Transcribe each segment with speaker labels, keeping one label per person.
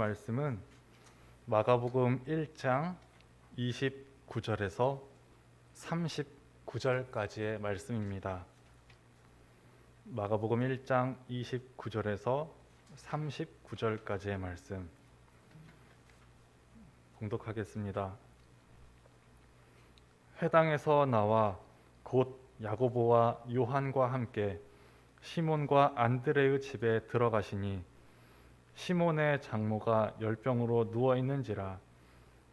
Speaker 1: 말씀은 마가복음 1장 29절에서 39절까지의 말씀입니다. 마가복음 1장 29절에서 39절까지의 말씀 봉독하겠습니다. 회당에서 나와 곧 야고보와 요한과 함께 시몬과 안드레의 집에 들어가시니 시몬의 장모가 열병으로 누워 있는지라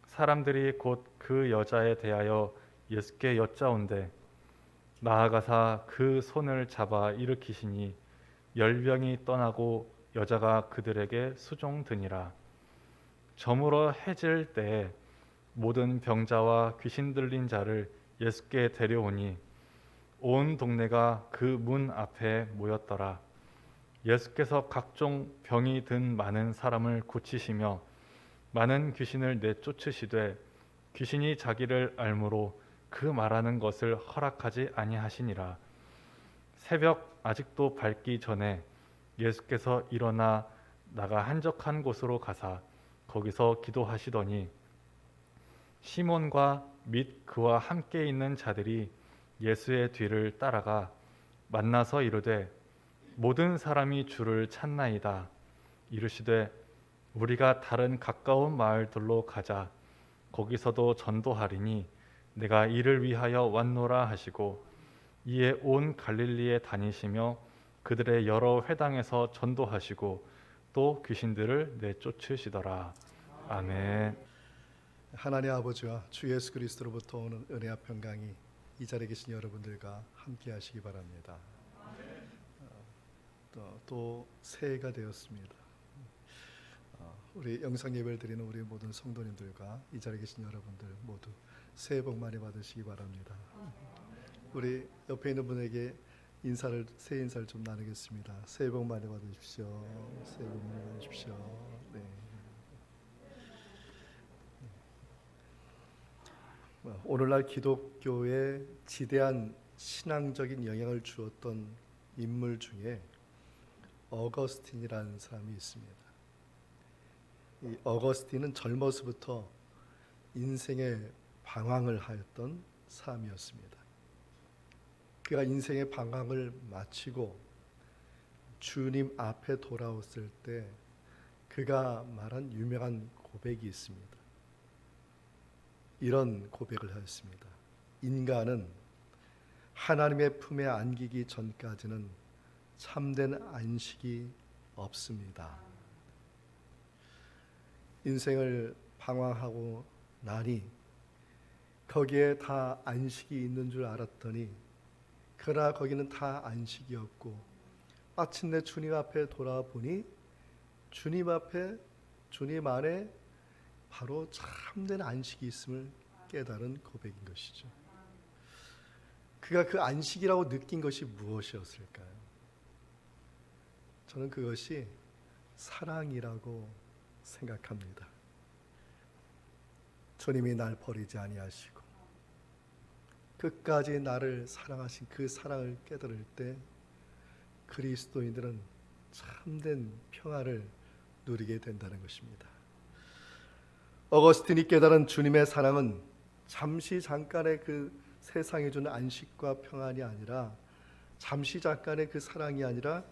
Speaker 1: 사람들이 곧 그 여자에 대하여 예수께 여짜온대 나아가사 그 손을 잡아 일으키시니 열병이 떠나고 여자가 그들에게 수종드니라. 저물어 해질 때에 모든 병자와 귀신 들린 자를 예수께 데려오니 온 동네가 그 문 앞에 모였더라. 예수께서 각종 병이 든 많은 사람을 고치시며 많은 귀신을 내쫓으시되 귀신이 자기를 알므로 그 말하는 것을 허락하지 아니하시니라. 새벽 아직도 밝기 전에 예수께서 일어나 나가 한적한 곳으로 가사 거기서 기도하시더니 시몬과 및 그와 함께 있는 자들이 예수의 뒤를 따라가 만나서 이르되 모든 사람이 주를 찾나이다. 이르시되 우리가 다른 가까운 마을들로 가자. 거기서도 전도하리니 내가 이를 위하여 왔노라 하시고 이에 온 갈릴리에 다니시며 그들의 여러 회당에서 전도하시고 또 귀신들을 내쫓으시더라. 아멘.
Speaker 2: 하나님 아버지와 주 예수 그리스도로부터 오는 은혜와 평강이 이 자리에 계신 여러분들과 함께 하시기 바랍니다. 또 새해가 되었습니다. 우리 영상 예배를 드리는 우리 모든 성도님들과 이 자리에 계신 여러분들 모두 새해 복 많이 받으시기 바랍니다. 우리 옆에 있는 분에게 새해 인사를 좀 나누겠습니다. 새해 복 많이 받으십시오. 새해 복 많이 받으십시오. 네. 오늘날 기독교에 지대한 신앙적인 영향을 주었던 인물 중에 어거스틴이라는 사람이 있습니다. 이 어거스틴은 젊어서부터 인생의 방황을 하였던 사람이었습니다. 그가 인생의 방황을 마치고 주님 앞에 돌아왔을 때 그가 말한 유명한 고백이 있습니다. 이런 고백을 하였습니다. 인간은 하나님의 품에 안기기 전까지는 참된 안식이 없습니다. 인생을 방황하고 나니 거기에 다 안식이 있는 줄 알았더니 그러나 거기는 다 안식이 없고 마침내 주님 앞에 돌아와 보니 주님 안에 바로 참된 안식이 있음을 깨달은 고백인 것이죠. 그가 그 안식이라고 느낀 것이 무엇이었을까요? 저는 그것이 사랑이라고 생각합니다. 주님이 날 버리지 아니하시고 끝까지 나를 사랑하신 그 사랑을 깨달을 때 그리스도인들은 참된 평화를 누리게 된다는 것입니다. 어거스틴이 깨달은 주님의 사랑은 잠시 잠깐의 그 세상에 주는 안식과 평안이 아니라 잠시 잠깐의 그 사랑이 아니라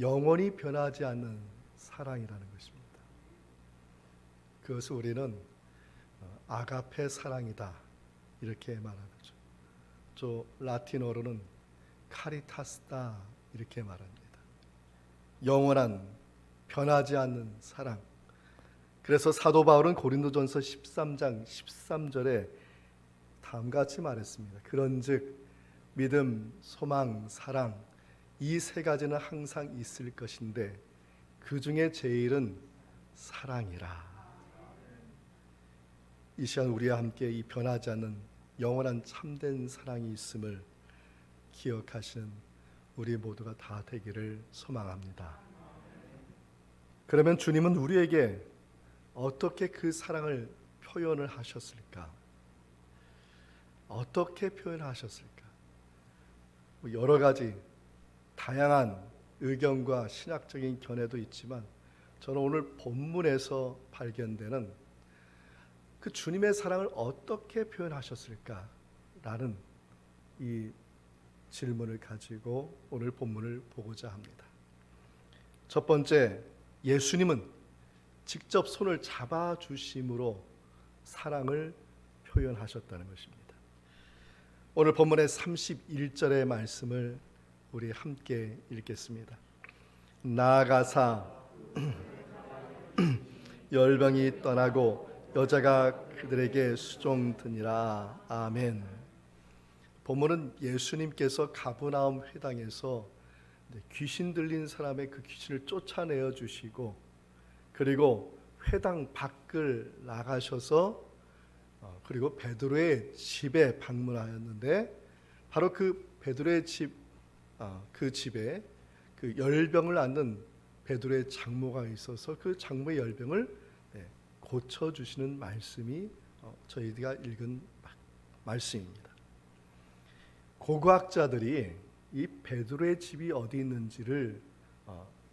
Speaker 2: 영원히 변하지 않는 사랑이라는 것입니다. 그것을 우리는 아가페 사랑이다 이렇게 말하죠. 또 라틴어로는 카리타스다 이렇게 말합니다. 영원한 변하지 않는 사랑. 그래서 사도 바울은 고린도전서 13장 13절에 다음과 같이 말했습니다. 그런즉 믿음, 소망, 사랑 이 세 가지는 항상 있을 것인데 그 중에 제일은 사랑이라. 이 시간 우리와 함께 이 변하지 않는 영원한 참된 사랑이 있음을 기억하시는 우리 모두가 다 되기를 소망합니다. 그러면 주님은 우리에게 어떻게 그 사랑을 표현을 하셨을까? 어떻게 표현하셨을까? 여러 가지 다양한 의견과 신학적인 견해도 있지만 저는 오늘 본문에서 발견되는 그 주님의 사랑을 어떻게 표현하셨을까라는 이 질문을 가지고 오늘 본문을 보고자 합니다. 첫 번째, 예수님은 직접 손을 잡아주심으로 사랑을 표현하셨다는 것입니다. 오늘 본문의 31절의 말씀을 우리 함께 읽겠습니다. 나아가사 열병이 떠나고 여자가 그들에게 수종드니라. 아멘. 본문은 예수님께서 가버나움 회당에서 귀신 들린 사람의 그 귀신을 쫓아내어 주시고, 그리고 회당 밖을 나가셔서 그리고 베드로의 집에 방문하였는데, 바로 그 베드로의 그 집에 그 열병을 앓는 베드로의 장모가 있어서 그 장모의 열병을 고쳐주시는 말씀이 저희가 읽은 말씀입니다. 고고학자들이 이 베드로의 집이 어디 있는지를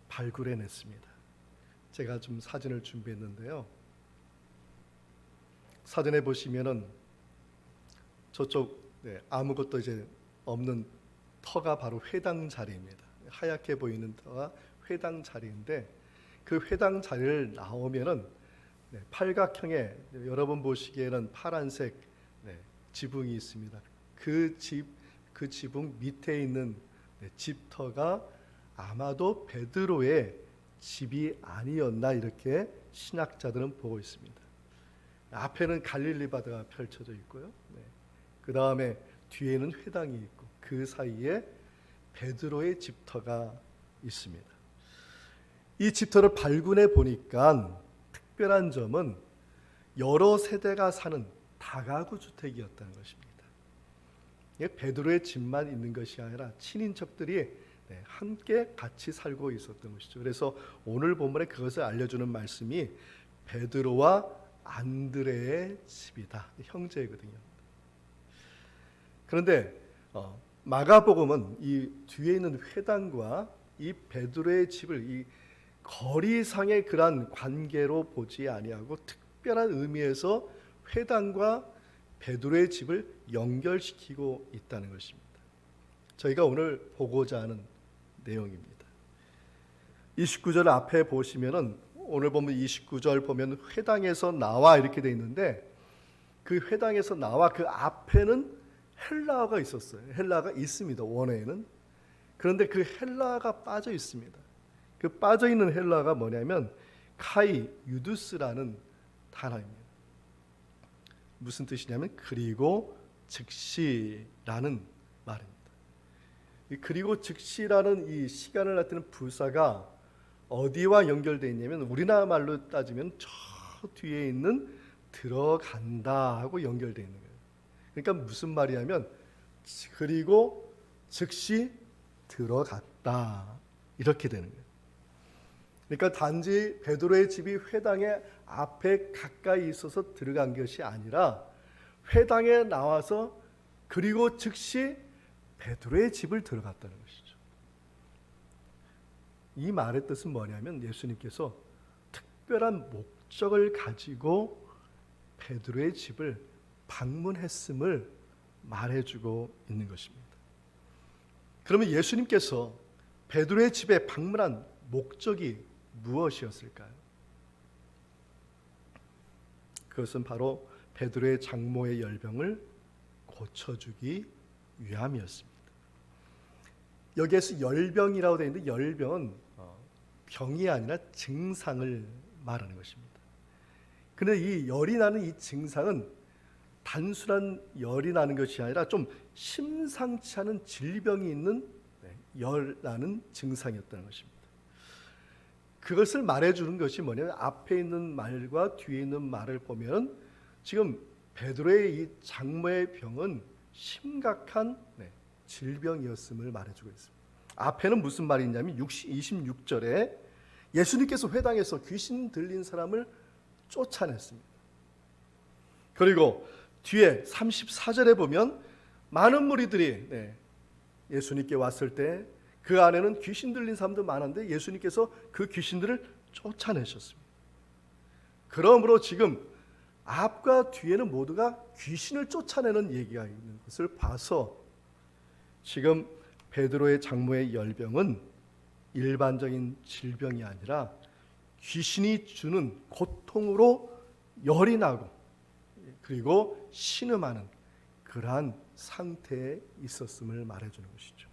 Speaker 2: 발굴해냈습니다. 제가 좀 사진을 준비했는데요. 사진에 보시면은 저쪽 아무것도 이제 없는 터가 바로 회당 자리입니다. 하얗게 보이는 터가 회당 자리인데, 그 회당 자리를 나오면은 팔각형의, 여러분 보시기에는 파란색 지붕이 있습니다. 그 지붕 밑에 있는 집터가 아마도 베드로의 집이 아니었나, 이렇게 신학자들은 보고 있습니다. 앞에는 갈릴리 바다가 펼쳐져 있고요. 그 다음에 뒤에는 회당이 있고, 그 사이에 베드로의 집터가 있습니다. 이 집터를 발굴해 보니까 특별한 점은 여러 세대가 사는 다가구 주택이었다는 것입니다. 베드로의 집만 있는 것이 아니라 친인척들이 함께 같이 살고 있었던 것이죠. 그래서 오늘 본문에 그것을 알려주는 말씀이 베드로와 안드레의 집이다, 형제거든요. 그런데 마가복음은 이 뒤에 있는 회당과 이 베드로의 집을 이 거리상의 그러한 관계로 보지 아니하고 특별한 의미에서 회당과 베드로의 집을 연결시키고 있다는 것입니다. 저희가 오늘 보고자 하는 내용입니다. 29절 앞에 보시면은, 오늘 보면 29절 보면 회당에서 나와 이렇게 돼 있는데, 그 회당에서 나와 그 앞에는 헬라어가 있었어요. 헬라어가 있습니다, 원어에는. 그런데 그 헬라어가 빠져 있습니다. 그 빠져 있는 헬라어가 뭐냐면 카이 유두스라는 단어입니다. 무슨 뜻이냐면 그리고 즉시라는 말입니다. 그리고 즉시라는 이 시간을 나타내는 부사가 어디와 연결되어 있냐면, 우리나라 말로 따지면 저 뒤에 있는 들어간다 하고 연결되어 있는 거예요. 그러니까 무슨 말이냐면 그리고 즉시 들어갔다, 이렇게 되는 거예요. 그러니까 단지 베드로의 집이 회당의 앞에 가까이 있어서 들어간 것이 아니라 회당에 나와서 그리고 즉시 베드로의 집을 들어갔다는 것이죠. 이 말의 뜻은 뭐냐면 예수님께서 특별한 목적을 가지고 베드로의 집을 방문했음을 말해주고 있는 것입니다. 그러면 예수님께서 베드로의 집에 방문한 목적이 무엇이었을까요? 그것은 바로 베드로의 장모의 열병을 고쳐주기 위함이었습니다. 여기에서 열병이라고 되어 있는데, 열병은 병이 아니라 증상을 말하는 것입니다. 그런데 이 열이 나는 이 증상은 단순한 열이 나는 것이 아니라 좀 심상치 않은 질병이 있는 열 나는 증상이었다는 것입니다. 그것을 말해주는 것이 뭐냐면, 앞에 있는 말과 뒤에 있는 말을 보면 지금 베드로의 이 장모의 병은 심각한 질병이었음을 말해주고 있습니다. 앞에는 무슨 말이 있냐면 26절에 예수님께서 회당에서 귀신 들린 사람을 쫓아냈습니다. 그리고 뒤에 34절에 보면 많은 무리들이 예수님께 왔을 때 그 안에는 귀신 들린 사람도 많은데 예수님께서 그 귀신들을 쫓아내셨습니다. 그러므로 지금 앞과 뒤에는 모두가 귀신을 쫓아내는 얘기가 있는 것을 봐서 지금 베드로의 장모의 열병은 일반적인 질병이 아니라 귀신이 주는 고통으로 열이 나고 그리고 신음하는 그러한 상태에 있었음을 말해주는 것이죠.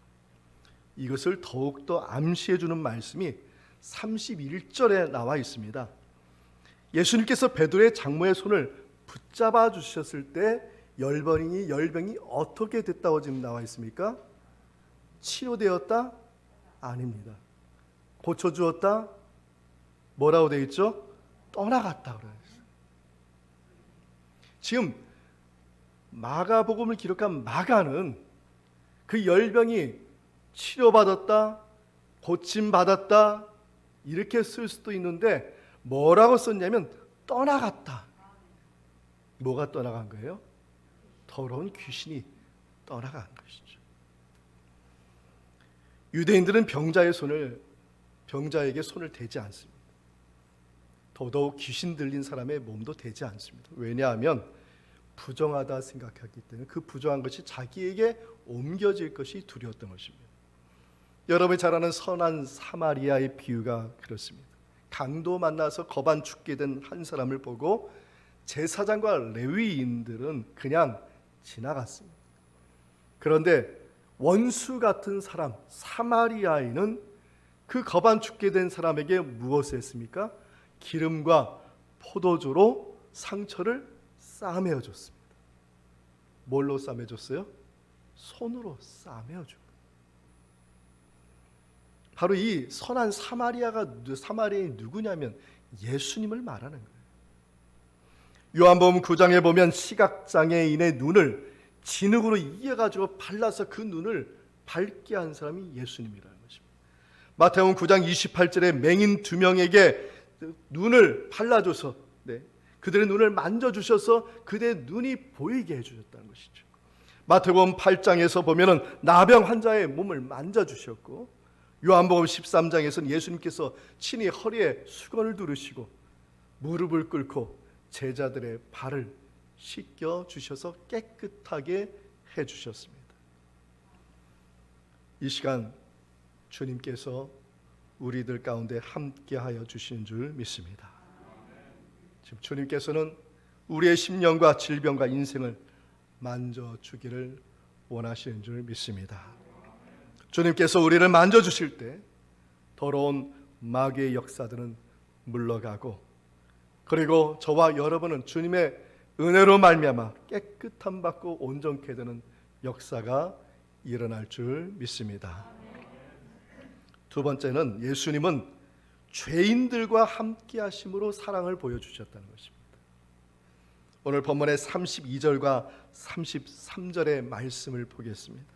Speaker 2: 이것을 더욱더 암시해 주는 말씀이 31절에 나와 있습니다. 예수님께서 베드로의 장모의 손을 붙잡아 주셨을 때 열병이 어떻게 됐다고 지금 나와 있습니까? 치료되었다? 아닙니다. 고쳐주었다? 뭐라고 되어 있죠? 떠나갔다 그래요. 지금 마가복음을 기록한 마가는 그 열병이 치료받았다, 고침받았다 이렇게 쓸 수도 있는데 뭐라고 썼냐면 떠나갔다. 뭐가 떠나간 거예요? 더러운 귀신이 떠나간 것이죠. 유대인들은 병자에게 손을 대지 않습니다. 더더욱 귀신 들린 사람의 몸도 대지 않습니다. 왜냐하면 부정하다 생각하기 때문에 그 부정한 것이 자기에게 옮겨질 것이 두려웠던 것입니다. 여러분이 잘 아는 선한 사마리아의 비유가 그렇습니다. 강도 만나서 거반 죽게 된 한 사람을 보고 제사장과 레위인들은 그냥 지나갔습니다. 그런데 원수 같은 사람 사마리아인은 그 거반 죽게 된 사람에게 무엇을 했습니까? 기름과 포도주로 상처를 싸매어 줬습니다. 뭘로 싸매 줬어요? 손으로 싸매어 줍니다. 바로 이 선한 사마리아인이 누구냐면 예수님을 말하는 거예요. 요한복음 9장에 보면 시각장애인의 눈을 진흙으로 이어가지고 발라서 그 눈을 밝게 한 사람이 예수님이라는 것입니다. 마태복음 9장 28절에 맹인 2명에게 눈을 발라줘서 그들의 눈을 만져주셔서 그들의 눈이 보이게 해주셨다는 것이죠. 마태복음 8장에서 보면은 나병 환자의 몸을 만져주셨고 요한복음 13장에서는 예수님께서 친히 허리에 수건을 두르시고 무릎을 꿇고 제자들의 발을 씻겨 주셔서 깨끗하게 해주셨습니다. 이 시간 주님께서 우리들 가운데 함께하여 주신 줄 믿습니다. 지금 주님께서는 우리의 심령과 질병과 인생을 만져주기를 원하시는 줄 믿습니다. 주님께서 우리를 만져주실 때 더러운 마귀의 역사들은 물러가고 그리고 저와 여러분은 주님의 은혜로 말미암아 깨끗함 받고 온전케 되는 역사가 일어날 줄 믿습니다. 두 번째는 예수님은 죄인들과 함께 하심으로 사랑을 보여주셨다는 것입니다. 오늘 본문의 32절과 33절의 말씀을 보겠습니다.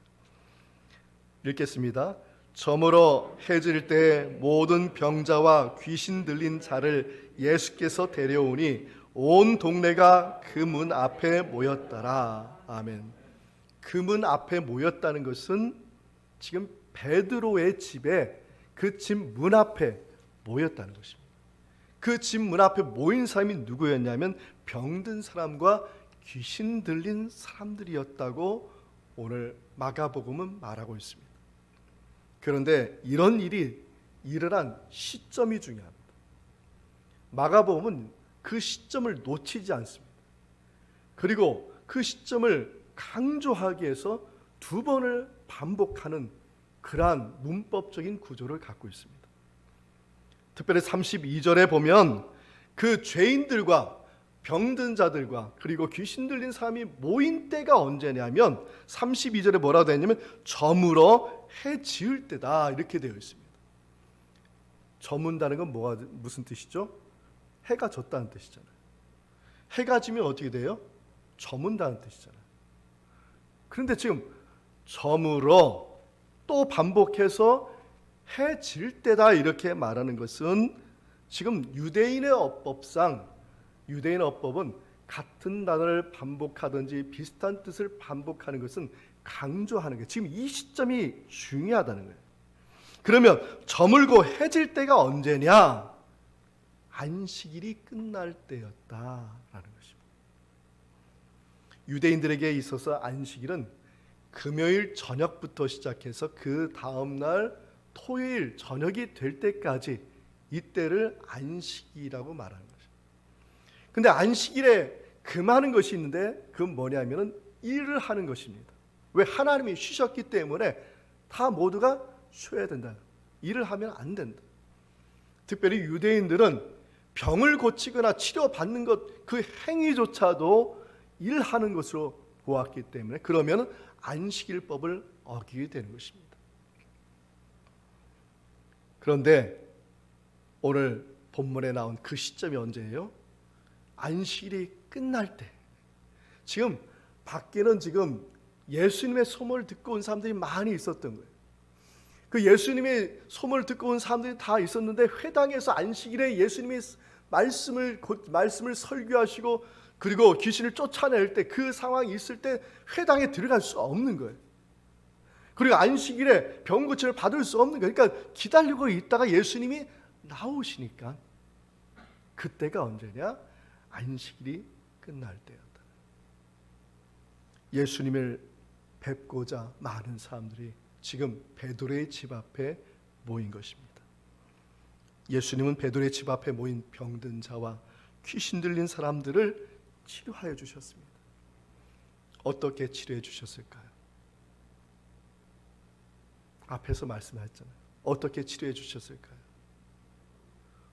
Speaker 2: 읽겠습니다. 저물어 해질 때 모든 병자와 귀신 들린 자를 예수께서 데려오니 온 동네가 그 문 앞에 모였더라. 아멘. 그 문 앞에 모였다는 것은 지금 베드로의 집에 그 집 문 앞에 모였다는 것입니다. 그 집 문 앞에 모인 사람이 누구였냐면 병든 사람과 귀신 들린 사람들이었다고 오늘 마가복음은 말하고 있습니다. 그런데 이런 일이 일어난 시점이 중요합니다. 마가복음은 그 시점을 놓치지 않습니다. 그리고 그 시점을 강조하기 위해서 두 번을 반복하는 그러한 문법적인 구조를 갖고 있습니다. 특별히 32절에 보면 그 죄인들과 병든 자들과 그리고 귀신 들린 사람이 모인 때가 언제냐면 32절에 뭐라고 되어 있냐면 저물어 해 지을 때다 이렇게 되어 있습니다. 저문다는 건 무슨 뜻이죠? 해가 졌다는 뜻이잖아요. 해가 지면 어떻게 돼요? 저문다는 뜻이잖아요. 그런데 지금 저물어 또 반복해서 해 질 때다 이렇게 말하는 것은 지금 유대인의 어법은 같은 단어를 반복하든지 비슷한 뜻을 반복하는 것은 강조하는 거예요. 지금 이 시점이 중요하다는 거예요. 그러면 저물고 해질 때가 언제냐? 안식일이 끝날 때였다라는 것입니다. 유대인들에게 있어서 안식일은 금요일 저녁부터 시작해서 그 다음날 토요일 저녁이 될 때까지 이때를 안식이라고 말하는 것입니다. 근데 안식일에 금하는 것이 있는데 그건 뭐냐면은 일을 하는 것입니다. 왜? 하나님이 쉬셨기 때문에 다 모두가 쉬어야 된다. 일을 하면 안 된다. 특별히 유대인들은 병을 고치거나 치료받는 것 그 행위조차도 일하는 것으로 보았기 때문에 그러면 안식일법을 어기게 되는 것입니다. 그런데 오늘 본문에 나온 그 시점이 언제예요? 안식일이 끝날 때. 지금 밖에는 지금 예수님의 소문을 듣고 온 사람들이 많이 있었던 거예요. 그 예수님의 소문을 듣고 온 사람들이 다 있었는데 회당에서 안식일에 예수님이 말씀을 설교하시고 그리고 귀신을 쫓아낼 때 그 상황이 있을 때 회당에 들어갈 수 없는 거예요. 그리고 안식일에 병 고침을 받을 수 없는 거예요. 그러니까 기다리고 있다가 예수님이 나오시니까 그때가 언제냐? 안식일이 끝날 때였다. 예수님을 뵙고자 많은 사람들이 지금 베드로의 집 앞에 모인 것입니다. 예수님은 베드로의 집 앞에 모인 병든 자와 귀신 들린 사람들을 치료하여 주셨습니다. 어떻게 치료해 주셨을까요? 앞에서 말씀하셨잖아요. 어떻게 치료해 주셨을까요?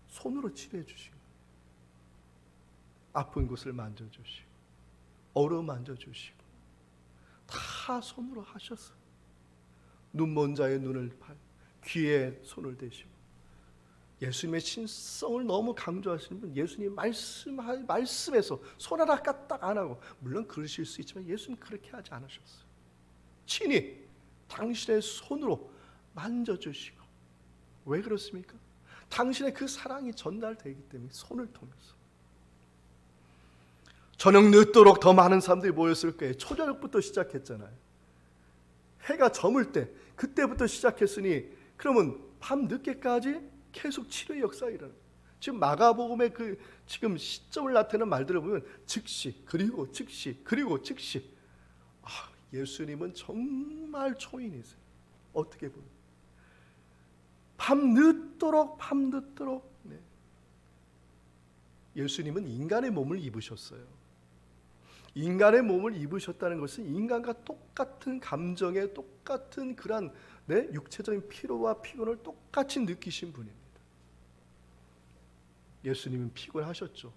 Speaker 2: 손으로 치료해 주시고 아픈 곳을 만져주시고 얼음 만져주시고 다 손으로 하셨어요. 눈먼 자의 눈을 귀에 손을 대시고 예수님의 신성을 너무 강조하시는 분, 예수님 말씀에서 손 하나 까딱 안 하고, 물론 그러실 수 있지만 예수님 그렇게 하지 않으셨어요. 친히 당신의 손으로 만져주시고. 왜 그렇습니까? 당신의 그 사랑이 전달되기 때문에 손을 통해서. 저녁 늦도록 더 많은 사람들이 모였을 거예요. 초저녁부터 시작했잖아요. 해가 저물 때 그때부터 시작했으니 그러면 밤 늦게까지 계속 치료의 역사가 일어나요. 지금 마가복음의 그 지금 시점을 나타내는 말들을 보면 즉시 그리고 즉시 그리고 즉시. 예수님은 정말 초인이세요. 어떻게 보면 밤 늦도록 네. 예수님은 인간의 몸을 입으셨어요. 인간의 몸을 입으셨다는 것은 인간과 똑같은 감정에 똑같은 그런 육체적인 피로와 피곤을 똑같이 느끼신 분입니다. 예수님은 피곤하셨죠.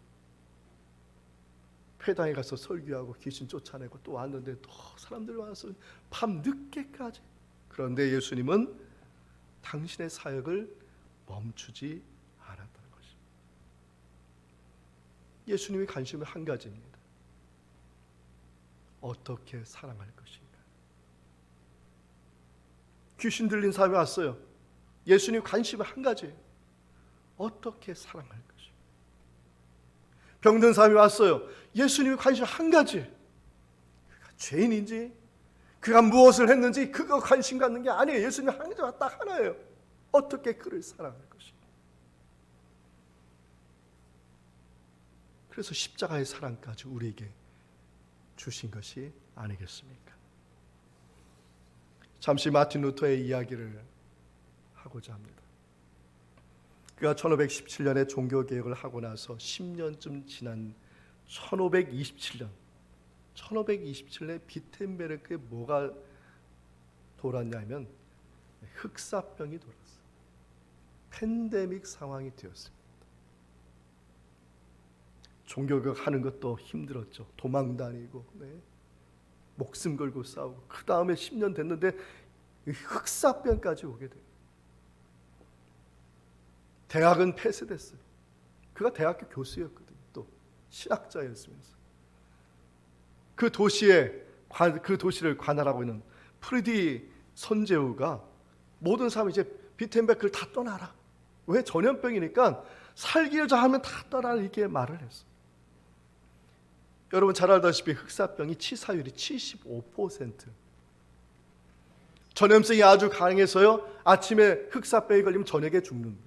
Speaker 2: 회당에 가서 설교하고 귀신 쫓아내고 또 왔는데 또 사람들이 와서 밤 늦게까지. 그런데 예수님은 당신의 사역을 멈추지 않았다는 것입니다. 예수님의 관심은 한 가지입니다. 어떻게 사랑할 것인가. 귀신 들린 사람이 왔어요. 예수님 관심은 한 가지예요. 어떻게 사랑할 것인가. 병든 사람이 왔어요. 예수님의 관심은 한 가지. 그가 죄인인지 그가 무엇을 했는지 그거 관심 갖는 게 아니에요. 예수님 한 가지가 딱 하나예요. 어떻게 그를 사랑할 것인가. 그래서 십자가의 사랑까지 우리에게 주신 것이 아니겠습니까? 잠시 마틴 루터의 이야기를 하고자 합니다. 그가 1517년에 종교개혁을 하고 나서 10년쯤 지난 1527년에 비텐베르크에 뭐가 돌았냐면 흑사병이 돌았어요. 팬데믹 상황이 되었습니다. 종교개혁 하는 것도 힘들었죠. 도망 다니고 목숨 걸고 싸우고 그 다음에 10년 됐는데 흑사병까지 오게 돼요. 대학은 폐쇄됐어요. 그가 대학교 교수였거든요. 또 신학자였으면서 그 도시를 관할하고 있는 프리디 선제우가 모든 사람이 이제 비텐베크를 다 떠나라. 왜? 전염병이니까 살기자 하면 다 떠나라 이렇게 말을 했어요. 여러분 잘 알다시피 흑사병이 치사율이 75%. 전염성이 아주 강해서요. 아침에 흑사병이 걸리면 저녁에 죽는 거예요.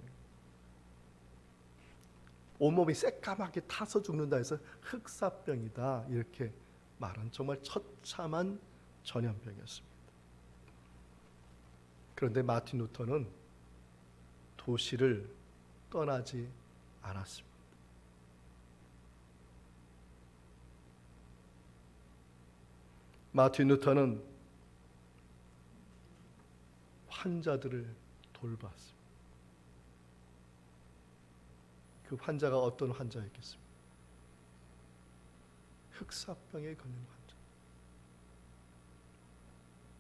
Speaker 2: 온몸이 새까맣게 타서 죽는다 해서 흑사병이다 이렇게 말한 정말 처참한 전염병이었습니다. 그런데 마틴 루터는 도시를 떠나지 않았습니다. 마틴 루터는 환자들을 돌봤습니다. 그 환자가 어떤 환자였겠습니까? 흑사병에 걸린 환자.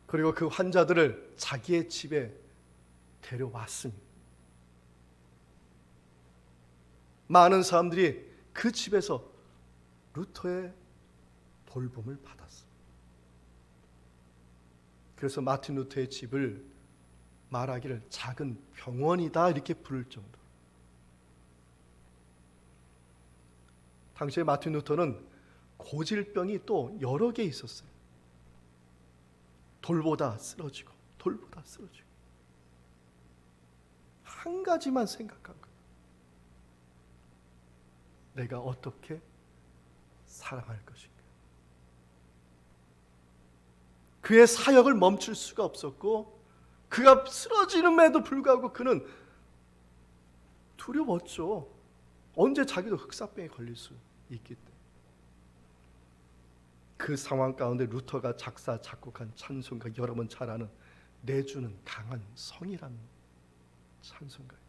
Speaker 2: 그리고 그 환자들을 자기의 집에 데려왔습니다. 많은 사람들이 그 집에서 루터의 돌봄을 받았습니다. 그래서 마틴 루터의 집을 말하기를 작은 병원이다 이렇게 부를 정도. 당시에 마틴 루터는 고질병이 또 여러 개 있었어요. 돌보다 쓰러지고 돌보다 쓰러지고 한 가지만 생각한 거예요. 내가 어떻게 사랑할 것인가. 그의 사역을 멈출 수가 없었고 그가 쓰러지는에도 불구하고 그는 두려웠죠. 언제 자기도 흑사병에 걸릴 수 있기 때문에. 그 상황 가운데 루터가 작사 작곡한 찬송가, 여러분 잘 아는 내주는 강한 성이라는 찬송가예요.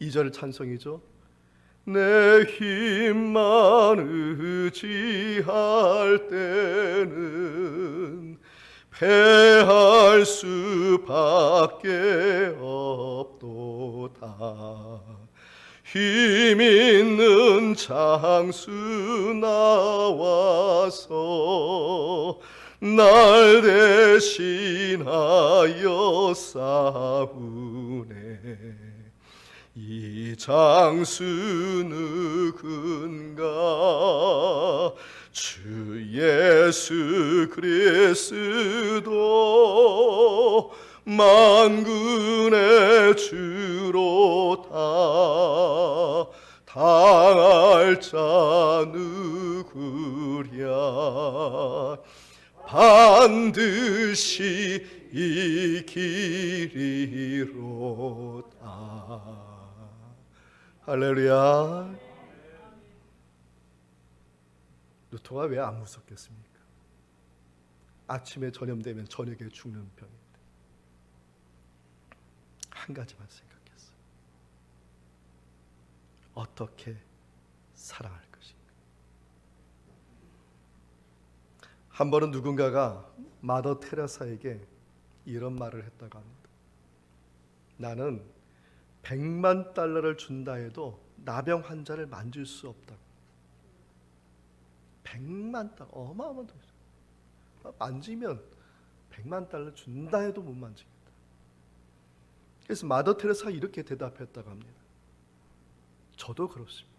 Speaker 2: 2절 찬송이죠. 내 힘만 의지할 때는 패할 수밖에 없도다. 힘 있는 장수 나와서 날 대신하여 싸우네. 이 장수 누군가? 주 예수 그리스도 만군의 주로다. 당할 자 누구랴? 반드시 이기리로다. 할렐루야. 루터가 왜 안 무섭겠습니까? 아침에 전염되면 저녁에 죽는 병인데 한 가지만 생각했어요. 어떻게 사랑할 것인가. 한 번은 누군가가 마더 테레사에게 이런 말을 했다고 합니다. 나는 100만 달러를 준다 해도 나병 환자를 만질 수 없다고. 100만 달러, 어마어마한 돈이죠. 만지면 100만 달러 준다 해도 못 만집니다. 그래서 마더 테레사가 이렇게 대답했다고 합니다. 저도 그렇습니다.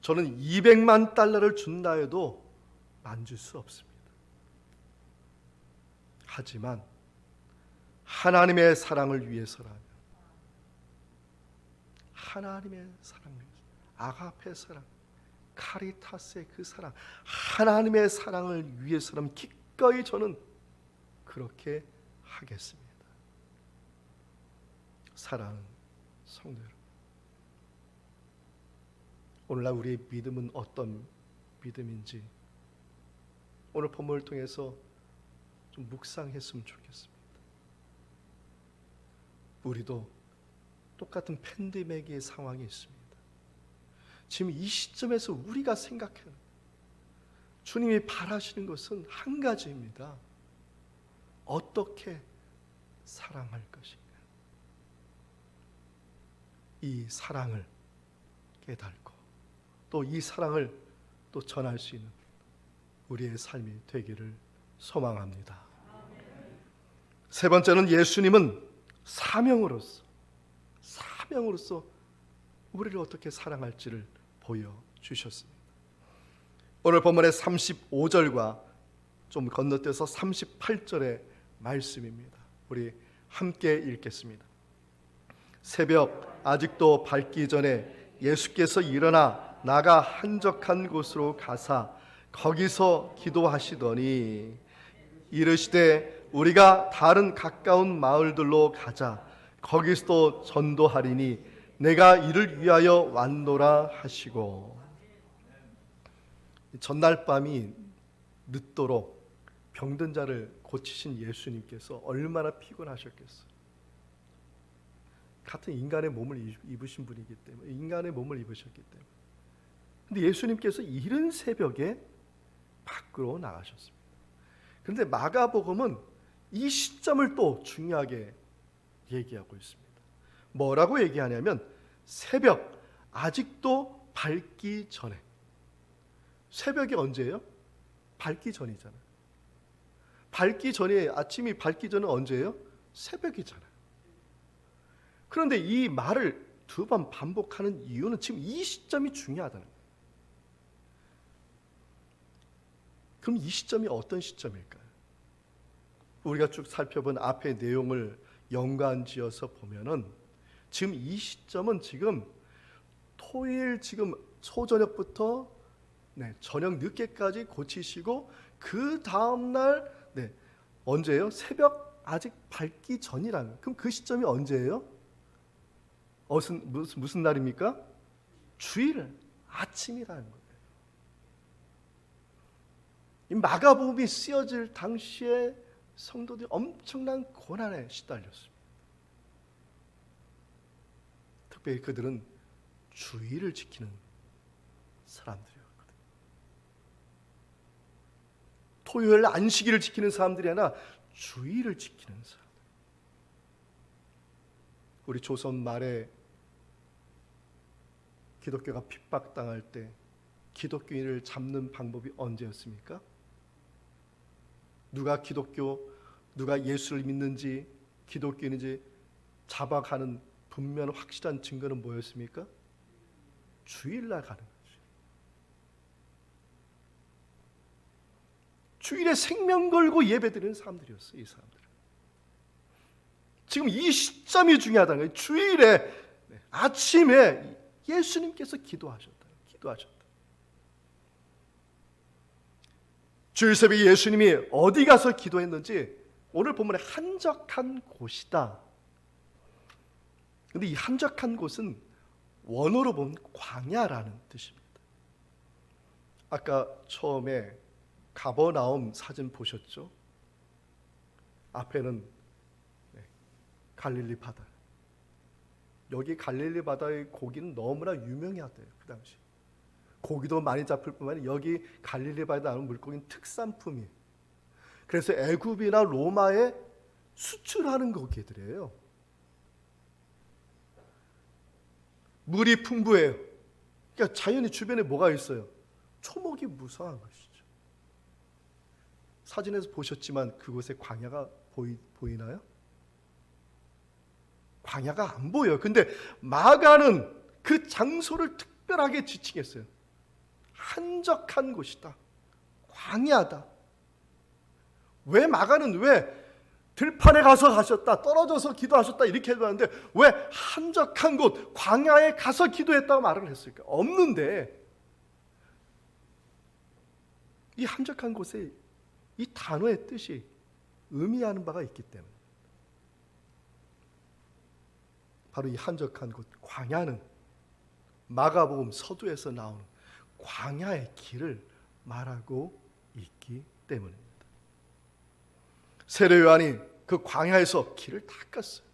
Speaker 2: 저는 200만 달러를 준다 해도 만질 수 없습니다. 하지만 하나님의 사랑을 위해서라면, 하나님의 사랑을 위해서, 아가페 사랑, 카리타스의 그 사랑, 하나님의 사랑을 위해서라면 기꺼이 저는 그렇게 하겠습니다. 사랑하는 성도 여러분, 오늘날 우리의 믿음은 어떤 믿음인지 오늘 본문을 통해서 좀 묵상했으면 좋겠습니다. 우리도 똑같은 팬데믹의 상황이 있습니다. 지금 이 시점에서 우리가 생각해요. 주님이 바라시는 것은 한 가지입니다. 어떻게 사랑할 것인가. 이 사랑을 깨닫고 또 이 사랑을 또 전할 수 있는 우리의 삶이 되기를 소망합니다. 세 번째는 예수님은 사명으로서 우리를 어떻게 사랑할지를 보여주셨습니다. 오늘 본문의 35절과 좀 건너뛰어서 38절의 말씀입니다. 우리 함께 읽겠습니다. 새벽 아직도 밝기 전에 예수께서 일어나 나가 한적한 곳으로 가사 거기서 기도하시더니 이르시되 우리가 다른 가까운 마을들로 가자. 거기서도 전도하리니 내가 이를 위하여 왔노라 하시고. 전날 밤이 늦도록 병든 자를 고치신 예수님께서 얼마나 피곤하셨겠어요. 같은 인간의 몸을 입으신 분이기 때문에, 인간의 몸을 입으셨기 때문에. 근데 예수님께서 이른 새벽에 밖으로 나가셨습니다. 그런데 마가복음은 이 시점을 또 중요하게 얘기하고 있습니다. 뭐라고 얘기하냐면 새벽, 아직도 밝기 전에. 새벽이 언제예요? 밝기 전이잖아요. 밝기 전에, 아침이 밝기 전은 언제예요? 새벽이잖아요. 그런데 이 말을 두 번 반복하는 이유는 지금 이 시점이 중요하다는 거예요. 그럼 이 시점이 어떤 시점일까요? 우리가 쭉 살펴본 앞의 내용을 연관지어서 보면은 지금 이 시점은 지금 토요일 지금 소저녁부터 저녁 늦게까지 고치시고 그 다음날 언제예요? 새벽 아직 밝기 전이라는 거예요. 그럼 그 시점이 언제예요? 무슨 날입니까? 주일 아침이라는 거예요. 이 마가복음이 쓰여질 당시에 성도들이 엄청난 고난에 시달렸습니다. 특별히 그들은 주의를 지키는 사람들이었거든요. 토요일 안식일을 지키는 사람들이 아니라 주의를 지키는 사람들. 우리 조선 말에 기독교가 핍박당할 때 기독교인을 잡는 방법이 언제였습니까? 누가 예수를 믿는지 기독교인인지 잡아가는 분명 확실한 증거는 뭐였습니까? 주일날 가는 거죠. 주일에 생명 걸고 예배드리는 사람들이었어요. 이 사람들은. 지금 이 시점이 중요하다는 거예요. 주일에 아침에 예수님께서 기도하셨다. 주일 새벽에 예수님이 어디 가서 기도했는지 오늘 본문에 한적한 곳이다. 근데 이 한적한 곳은 원어로 보면 광야라는 뜻입니다. 아까 처음에 가버나움 사진 보셨죠? 앞에는 갈릴리 바다. 여기 갈릴리 바다의 고기는 너무나 유명하대요. 그 당시. 고기도 많이 잡힐 뿐만 아니라 여기 갈릴리 바다에 나오는 물고기는 특산품이에요. 그래서 애굽이나 로마에 수출하는 고기들이에요. 물이 풍부해요. 그러니까 자연히 주변에 뭐가 있어요? 초목이 무성한 것이죠. 사진에서 보셨지만 그곳에 광야가 보이나요? 광야가 안 보여요. 근데 마가는 그 장소를 특별하게 지칭했어요. 한적한 곳이다. 광야다. 왜 마가는 왜 들판에 가서 하셨다, 떨어져서 기도하셨다 이렇게 해봤는데 왜 한적한 곳, 광야에 가서 기도했다고 말을 했을까? 없는데 이 한적한 곳에 이 단어의 뜻이 의미하는 바가 있기 때문에 바로 이 한적한 곳, 광야는 마가복음 서두에서 나오는 광야의 길을 말하고 있기 때문입니다. 세례 요한이 그 광야에서 길을 닦았어요.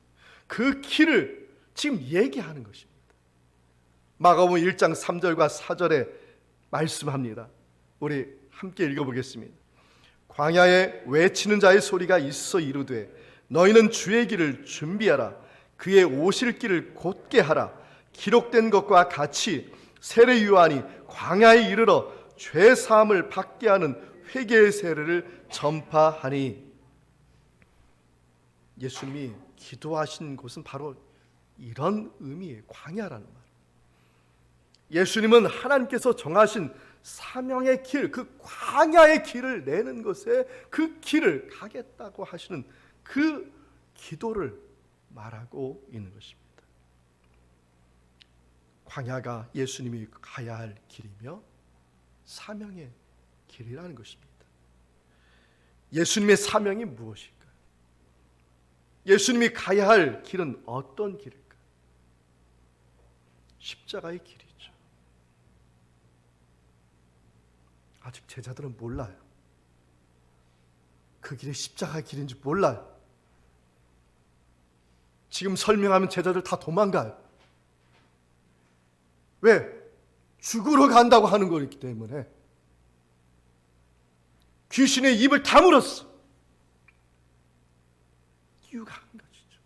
Speaker 2: 그 길을 지금 얘기하는 것입니다. 마가복음 1장 3절과 4절에 말씀합니다. 우리 함께 읽어보겠습니다. 광야에 외치는 자의 소리가 있어 이르되 너희는 주의 길을 준비하라. 그의 오실 길을 곧게 하라. 기록된 것과 같이 세례 요한이 광야에 이르러 죄 사함을 받게 하는 회개의 세례를 전파하니. 예수님이 기도하신 곳은 바로 이런 의미의 광야라는 말. 예수님은 하나님께서 정하신 사명의 길, 그 광야의 길을 내는 것에 그 길을 가겠다고 하시는 그 기도를 말하고 있는 것입니다. 광야가 예수님이 가야 할 길이며 사명의 길이라는 것입니다. 예수님의 사명이 무엇일까요? 예수님이 가야 할 길은 어떤 길일까요? 십자가의 길이죠. 아직 제자들은 몰라요. 그 길이 십자가의 길인지 몰라요. 지금 설명하면 제자들 다 도망가요. 왜? 죽으러 간다고 하는 거기 때문에. 귀신의 입을 다물었어. 이유가 한 가지죠.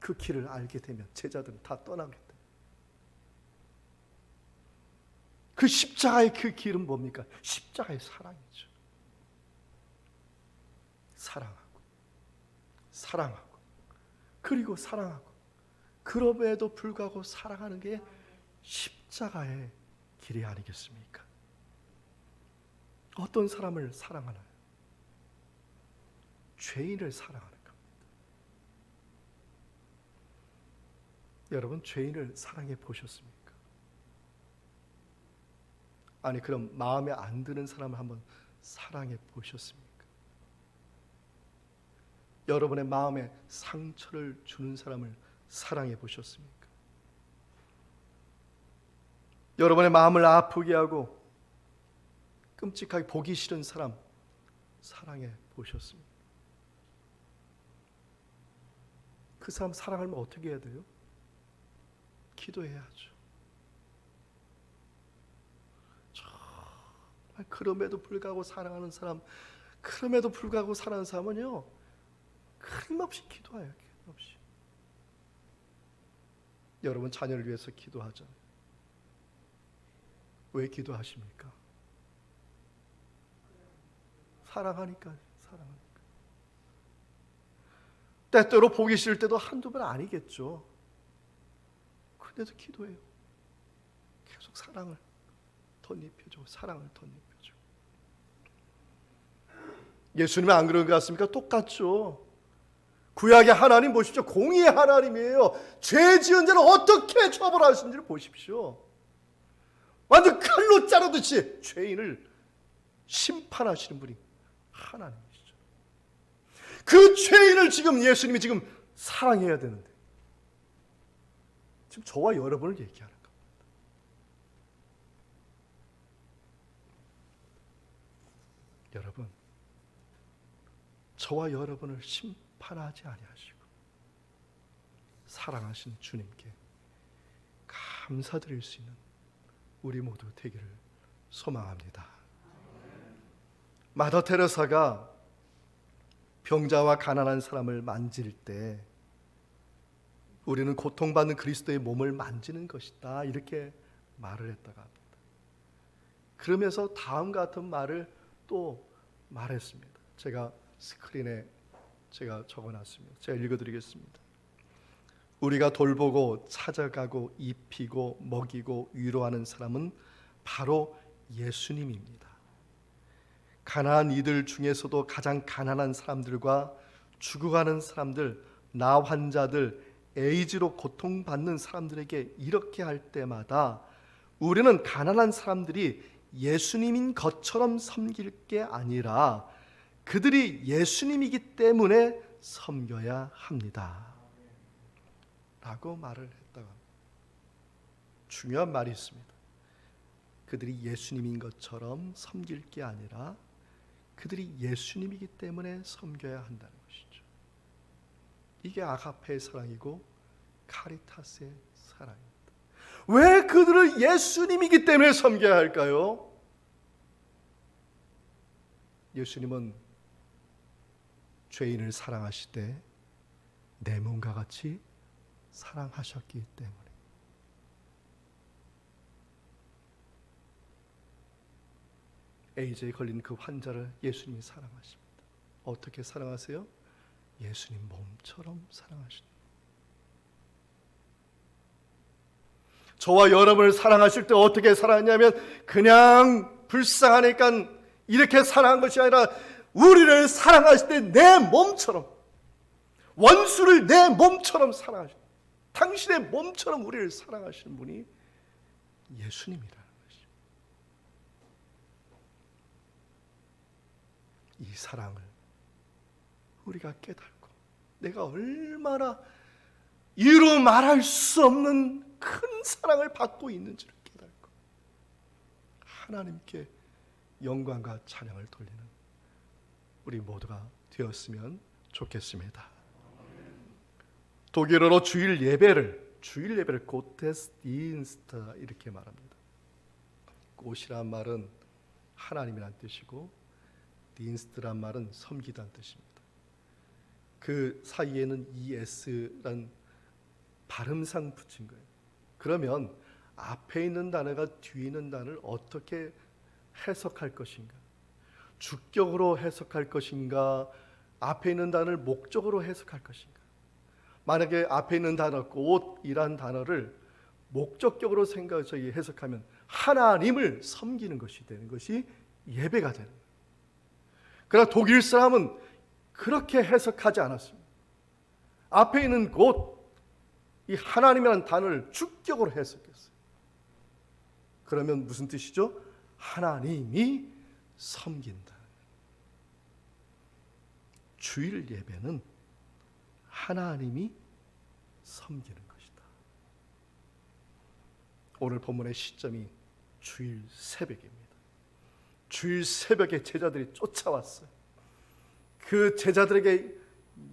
Speaker 2: 그 길을 알게 되면 제자들은 다 떠나게 돼. 그 십자가의 그 길은 뭡니까? 십자가의 사랑이죠. 사랑하고 그리고 사랑하고 그럼에도 불구하고 사랑하는 게 십자가의 길이 아니겠습니까? 어떤 사람을 사랑하나요? 죄인을 사랑하는 겁니다. 여러분, 죄인을 사랑해 보셨습니까? 아니, 그럼 마음에 안 드는 사람을 한번 사랑해 보셨습니까? 여러분의 마음에 상처를 주는 사람을 사랑해 보셨습니까? 여러분의 마음을 아프게 하고 끔찍하게 보기 싫은 사람 사랑해 보셨습니까? 그 사람 사랑하려면 어떻게 해야 돼요? 기도해야죠. 정말 그럼에도 불구하고 사랑하는 사람은요, 끊임없이 기도해요. 끊임없이. 여러분 자녀를 위해서 기도하잖아요. 왜 기도하십니까? 사랑하니까. 때때로 보기 싫을 때도 한두 번 아니겠죠. 그런데도 기도해요. 계속 사랑을 덧입혀줘. 예수님은 안 그런 것 같습니까? 똑같죠. 구약의 하나님 보십시오. 공의의 하나님이에요. 죄 지은 자를 어떻게 처벌하시는지를 보십시오. 완전 칼로 자르듯이 죄인을 심판하시는 분이 하나님이시죠. 그 죄인을 지금 예수님이 지금 사랑해야 되는데 지금 저와 여러분을 얘기하는 겁니다. 여러분, 저와 여러분을 심판하지 아니하시고 사랑하신 주님께 감사드릴 수 있는 우리 모두 되기를 소망합니다. 마더 테레사가 병자와 가난한 사람을 만질 때 우리는 고통받는 그리스도의 몸을 만지는 것이다, 이렇게 말을 했다가 합니다. 그러면서 다음과 같은 말을 또 말했습니다. 제가 스크린에 적어놨습니다. 제가 읽어드리겠습니다. 우리가 돌보고 찾아가고 입히고 먹이고 위로하는 사람은 바로 예수님입니다. 가난한 이들 중에서도 가장 가난한 사람들과 죽어가는 사람들, 나 환자들, 에이즈로 고통받는 사람들에게 이렇게 할 때마다 우리는 가난한 사람들이 예수님인 것처럼 섬길 게 아니라 그들이 예수님이기 때문에 섬겨야 합니다 라고 말을 했다가 중요한 말이 있습니다. 그들이 예수님인 것처럼 섬길 게 아니라 그들이 예수님이기 때문에 섬겨야 한다는 것이죠. 이게 아가페의 사랑이고 카리타스의 사랑입니다. 왜 그들을 예수님이기 때문에 섬겨야 할까요? 예수님은 죄인을 사랑하실 때 내 몸과 같이 사랑하셨기 때문에. 에이즈에 걸린 그 환자를 예수님이 사랑하십니다. 어떻게 사랑하세요? 예수님 몸처럼 사랑하십니다. 저와 여러분을 사랑하실 때 어떻게 사랑하냐면 그냥 불쌍하니까 이렇게 사랑한 것이 아니라 우리를 사랑하실 때 내 몸처럼, 원수를 내 몸처럼 사랑하십니다. 당신의 몸처럼 우리를 사랑하시는 분이 예수님이라는 것이죠. 이 사랑을 우리가 깨닫고 내가 얼마나 이루 말할 수 없는 큰 사랑을 받고 있는지를 깨닫고 하나님께 영광과 찬양을 돌리는 우리 모두가 되었으면 좋겠습니다. 독일어로 주일 예배를 고테스디인스트 이렇게 말합니다. 꽃이란 말은 하나님이란 뜻이고 딘스트란 말은 섬기다는 뜻입니다. 그 사이에는 ES란 발음상 붙인 거예요. 그러면 앞에 있는 단어가 뒤에 있는 단어를 어떻게 해석할 것인가? 주격으로 해석할 것인가? 앞에 있는 단어를 목적으로 해석할 것인가? 만약에 앞에 있는 단어 꽃이란 단어를 목적격으로 해석하면 하나님을 섬기는 것이 되는 것이 예배가 되는 거예요. 그러나 독일 사람은 그렇게 해석하지 않았습니다. 앞에 있는 꽃, 이 하나님이라는 단어를 주격으로 해석했어요. 그러면 무슨 뜻이죠? 하나님이 섬긴다. 주일 예배는 하나님이 섬기는 것이다. 오늘 본문의 시점이 주일 새벽입니다. 주일 새벽에 제자들이 쫓아왔어요. 그 제자들에게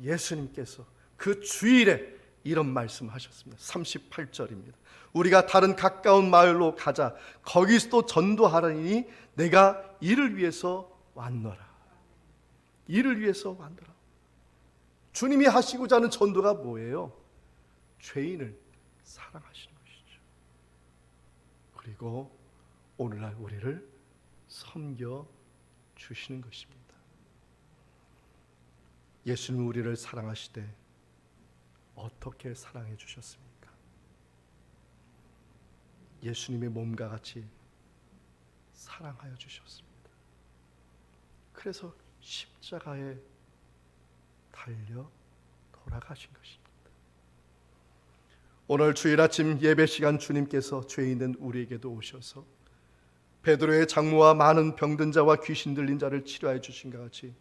Speaker 2: 예수님께서 그 주일에 이런 말씀하셨습니다. 38절입니다. 우리가 다른 가까운 마을로 가자. 거기서도 전도하라니 내가 이를 위해서 왔노라. 이를 위해서 왔노라. 주님이 하시고자 하는 전도가 뭐예요? 죄인을 사랑하시는 것이죠. 그리고 오늘날 우리를 섬겨 주시는 것입니다. 예수님 우리를 사랑하시되 어떻게 사랑해 주셨습니까? 예수님의 몸과 같이 사랑하여 주셨습니다. 그래서 십자가에 달려 돌아가신 것입니다. 오늘 주일 아침 예배 시간 주님께서 죄 있는 우리에게도 오셔서 베드로의 장모와 많은 병든 자와 귀신 들린 자를 치료해 주신 것 같이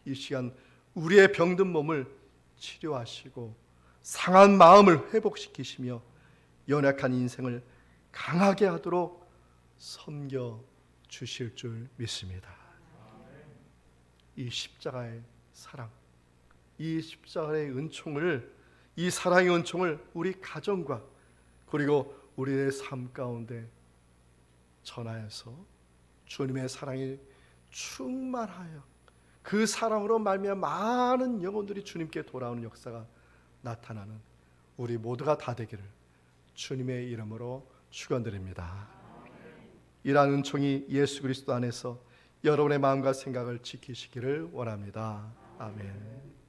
Speaker 2: 이 시간 우리의 병든 몸을 치료하시고 상한 마음을 회복시키시며 연약한 인생을 강하게 하도록 섬겨 주실 줄 믿습니다. 이 십자가의 사랑, 이 십자가의 은총을, 이 사랑의 은총을 우리 가정과 그리고 우리의 삶 가운데 전하여서 주님의 사랑이 충만하여 그 사랑으로 말미암아 많은 영혼들이 주님께 돌아오는 역사가 나타나는 우리 모두가 다 되기를 주님의 이름으로 축원드립니다. 이러한 은총이 예수 그리스도 안에서 여러분의 마음과 생각을 지키시기를 원합니다. 아멘.